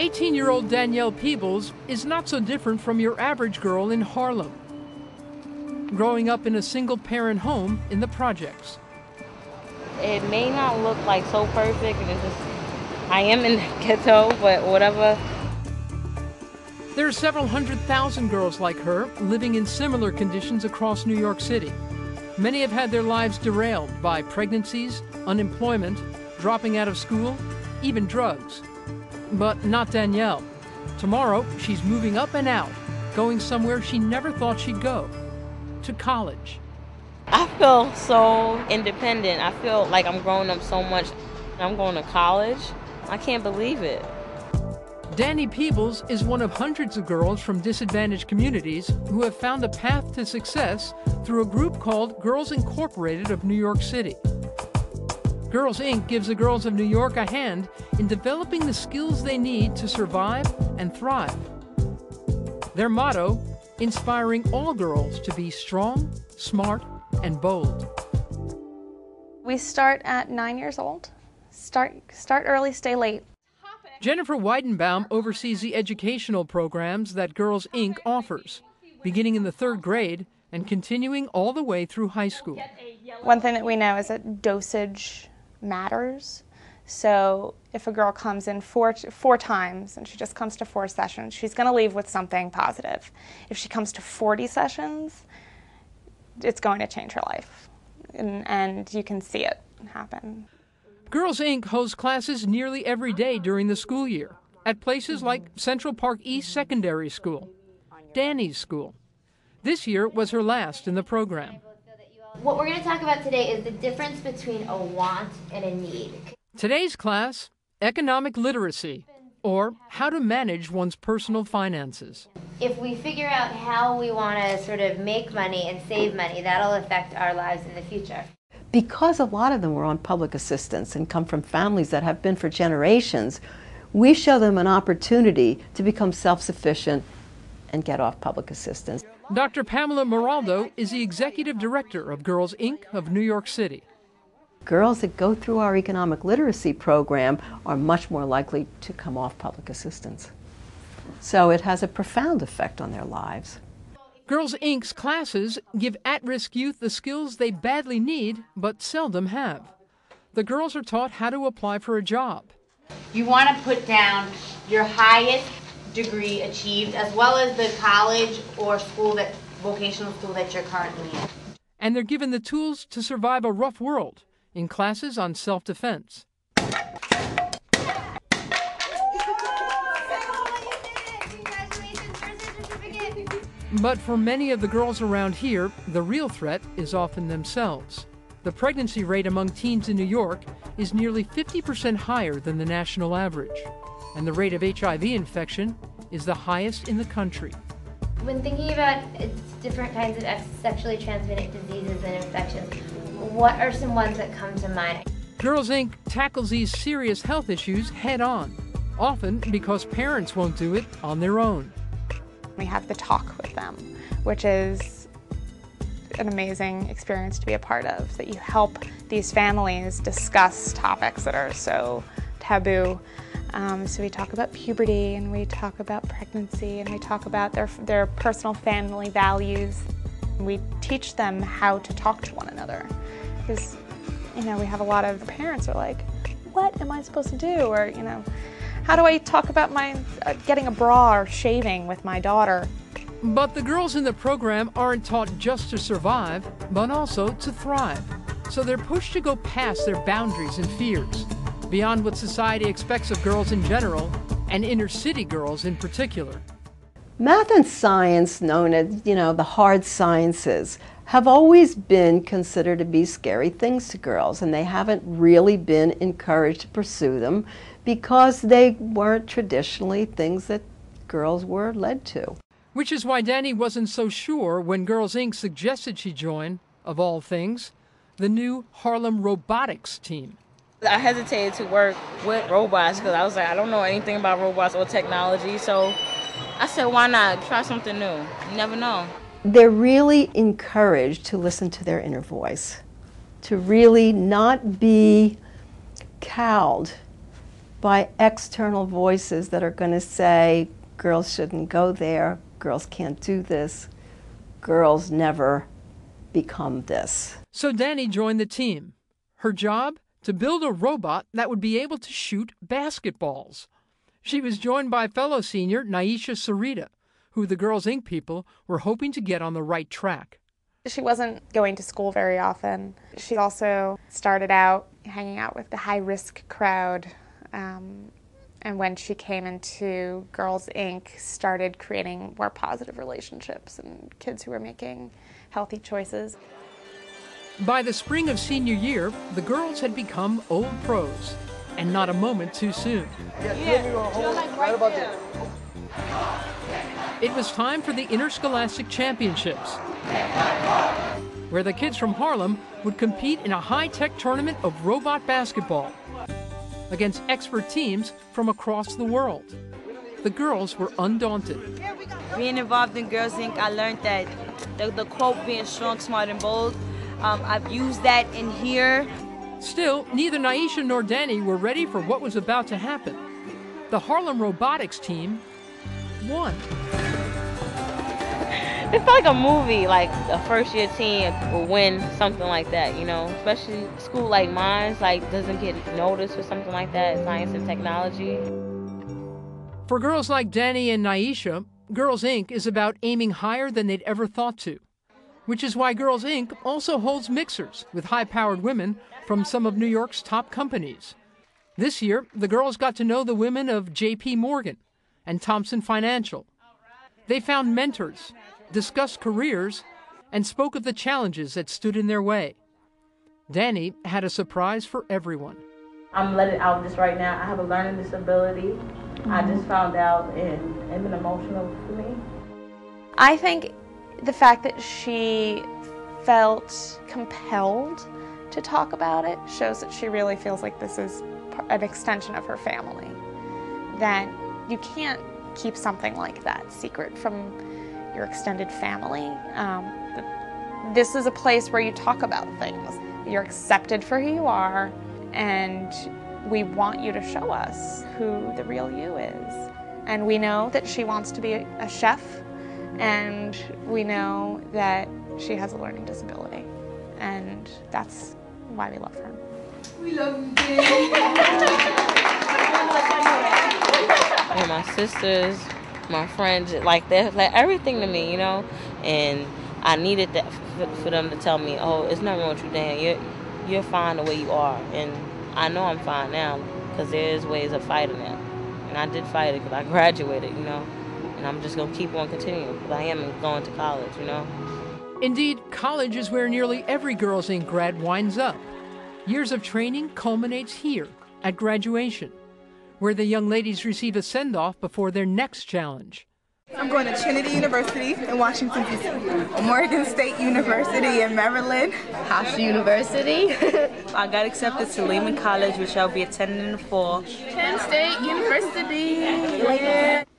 18-year-old Danielle Peebles is not so different from your average girl in Harlem, growing up in a single-parent home in the projects. It may not look like so perfect, and I am in the ghetto, but whatever. There are several 100,000 girls like her living in similar conditions across New York City. Many have had their lives derailed by pregnancies, unemployment, dropping out of school, even drugs. But not Danielle. Tomorrow, she's moving up and out, going somewhere she never thought she'd go, to college. I feel so independent. I feel like I'm growing up so much. I'm going to college. I can't believe it. Danny Peebles is one of hundreds of girls from disadvantaged communities who have found a path to success through a group called Girls Incorporated of New York City. Girls Inc. gives the girls of New York a hand in developing the skills they need to survive and thrive. Their motto, inspiring all girls to be strong, smart, and bold. We start at 9 years old. Start early, stay late. Jennifer Weidenbaum oversees the educational programs that Girls Inc. offers, beginning in the 3rd grade and continuing all the way through high school. One thing that we know is that dosage matters. So if a girl comes in four times and she just comes to 4 sessions, she's going to leave with something positive. If she comes to 40 sessions, it's going to change her life. And you can see it happen. Girls Inc. hosts classes nearly every day during the school year at places like Central Park East Secondary School, Danny's school. This year was her last in the program. What we're going to talk about today is the difference between a want and a need. Today's class, Economic Literacy, or how to manage one's personal finances. If we figure out how we want to sort of make money and save money, that'll affect our lives in the future. Because a lot of them were on public assistance and come from families that have been for generations, we show them an opportunity to become self-sufficient and get off public assistance. Dr. Pamela Moraldo is the executive director of Girls Inc. of New York City. Girls that go through our economic literacy program are much more likely to come off public assistance. So it has a profound effect on their lives. Girls Inc.'s classes give at-risk youth the skills they badly need but seldom have. The girls are taught how to apply for a job. You want to put down your highest degree achieved as well as the college or vocational school that you're currently in. And they're given the tools to survive a rough world in classes on self-defense. But for many of the girls around here, the real threat is often themselves. The pregnancy rate among teens in New York is nearly 50% higher than the national average, and the rate of HIV infection is the highest in the country. When thinking about different kinds of sexually transmitted diseases and infections, what are some ones that come to mind? Girls Inc. tackles these serious health issues head-on, often because parents won't do it on their own. We have the talk with them, which is an amazing experience to be a part of, that you help these families discuss topics that are so taboo. So we talk about puberty, and we talk about pregnancy, and we talk about their personal family values. We teach them how to talk to one another, because we have a lot of parents are like, what am I supposed to do? Or how do I talk about my getting a bra or shaving with my daughter? But the girls in the program aren't taught just to survive, but also to thrive. So they're pushed to go past their boundaries and fears, beyond what society expects of girls in general, and inner city girls in particular. Math and science, known as, the hard sciences, have always been considered to be scary things to girls, and they haven't really been encouraged to pursue them because they weren't traditionally things that girls were led to. Which is why Danny wasn't so sure when Girls Inc. suggested she join, of all things, the new Harlem robotics team. I hesitated to work with robots because I was like, I don't know anything about robots or technology, so I said, why not try something new? You never know. They're really encouraged to listen to their inner voice, to really not be cowed by external voices that are going to say, girls shouldn't go there, girls can't do this, girls never become this. So Dani joined the team. Her job? To build a robot that would be able to shoot basketballs. She was joined by fellow senior Naisha Sarita, who the Girls Inc. people were hoping to get on the right track. She wasn't going to school very often. She also started out hanging out with the high-risk crowd. And when she came into Girls Inc., started creating more positive relationships and kids who were making healthy choices. By the spring of senior year, the girls had become old pros, and not a moment too soon. It was time for the Interscholastic Championships, where the kids from Harlem would compete in a high-tech tournament of robot basketball against expert teams from across the world. The girls were undaunted. Being involved in Girls Inc., I learned that the quote, being strong, smart, and bold, I've used that in here. Still, neither Naisha nor Dani were ready for what was about to happen. The Harlem robotics team won. It felt like a movie, like a first-year team will win something like that, you know? Especially a school like mine, like doesn't get noticed for something like that, science and technology. For girls like Dani and Naisha, Girls Inc. is about aiming higher than they'd ever thought to, which is why Girls Inc. also holds mixers with high-powered women from some of New York's top companies. This year, the girls got to know the women of J.P. Morgan and Thompson Financial. They found mentors, discussed careers, and spoke of the challenges that stood in their way. Dani had a surprise for everyone. I'm letting out this right now. I have a learning disability. I just found out, and it's been emotional for me. I think the fact that she felt compelled to talk about it shows that she really feels like this is an extension of her family. That you can't keep something like that secret from your extended family. This is a place where you talk about things. You're accepted for who you are, and we want you to show us who the real you is. And we know that she wants to be a chef, and we know that she has a learning disability, and that's why we love her. We love you, and my sisters, my friends, like they're like everything to me, you know. And I needed that for them to tell me, "Oh, it's nothing wrong with you, Dan. You're fine the way you are." And I know I'm fine now because there is ways of fighting it, and I did fight it because I graduated, you know. And I'm just gonna keep on continuing because I am going to college, you know. Indeed, college is where nearly every Girls Inc. grad winds up. Years of training culminates here at graduation, where the young ladies receive a send-off before their next challenge. I'm going to Trinity University in Washington, D.C., Morgan State University in Maryland, Hofstra University. I got accepted to Lehman College, which I'll be attending in the fall. Penn State University.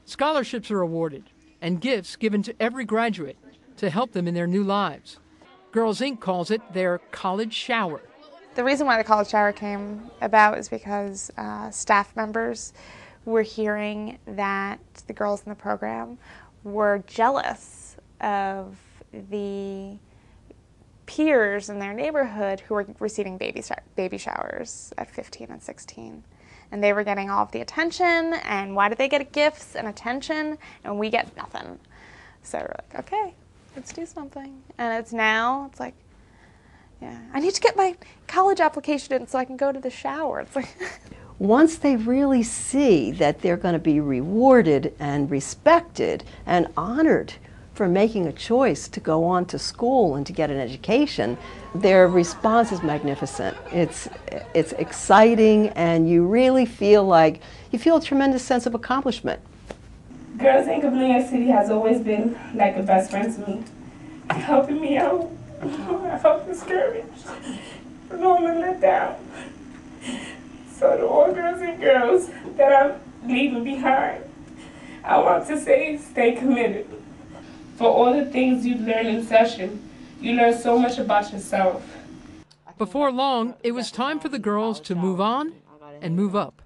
Scholarships are awarded and gifts given to every graduate to help them in their new lives. Girls Inc. calls it their college shower. The reason why the college shower came about is because staff members were hearing that the girls in the program were jealous of the peers in their neighborhood who were receiving baby showers at 15 and 16. And they were getting all of the attention, and why did they get gifts and attention, and we get nothing? So we're like, okay, let's do something. And it's like, yeah, I need to get my college application in so I can go to the shower. It's like once they really see that they're going to be rewarded and respected and honored for making a choice to go on to school and to get an education, their response is magnificent. It's exciting, and you really feel a tremendous sense of accomplishment. Girls Inc. of New York City has always been like a best friend to me, helping me out. I felt discouraged, alone and let down. So to all girls and girls that I'm leaving behind, I want to say stay committed. For all the things you learn in session, you learn so much about yourself. Before long, it was time for the girls to move on and move up.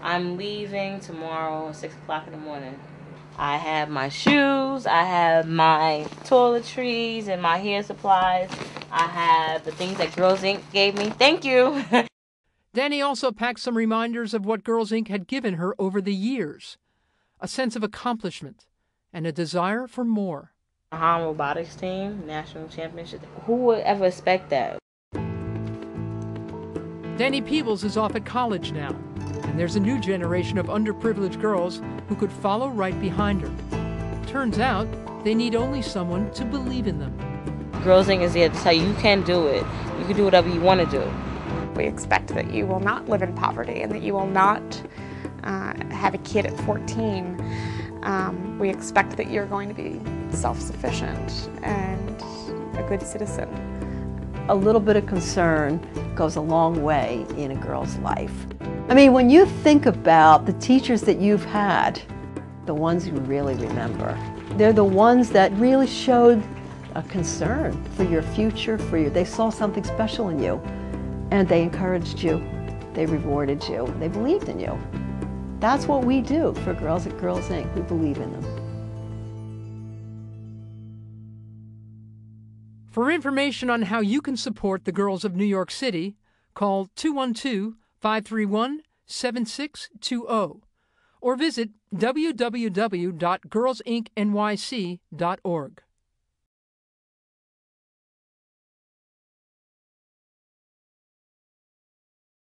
I'm leaving tomorrow at 6 o'clock in the morning. I have my shoes, I have my toiletries and my hair supplies. I have the things that Girls Inc. gave me. Thank you. Danny also packed some reminders of what Girls Inc. had given her over the years. A sense of accomplishment and a desire for more. Home robotics team, national championship. Who would ever expect that? Danny Peebles is off at college now, and there's a new generation of underprivileged girls who could follow right behind her. Turns out, they need only someone to believe in them. Girls Inc. is here to tell you can do it. You can do whatever you want to do. We expect that you will not live in poverty and that you will not have a kid at 14. We expect that you're going to be self-sufficient and a good citizen. A little bit of concern goes a long way in a girl's life. I mean, when you think about the teachers that you've had, the ones you really remember, they're the ones that really showed a concern for your future, they saw something special in you, and they encouraged you, they rewarded you, they believed in you. That's what we do for Girls at Girls Inc. We believe in them. For information on how you can support the girls of New York City, call 212-531-7620 or visit www.girlsincnyc.org.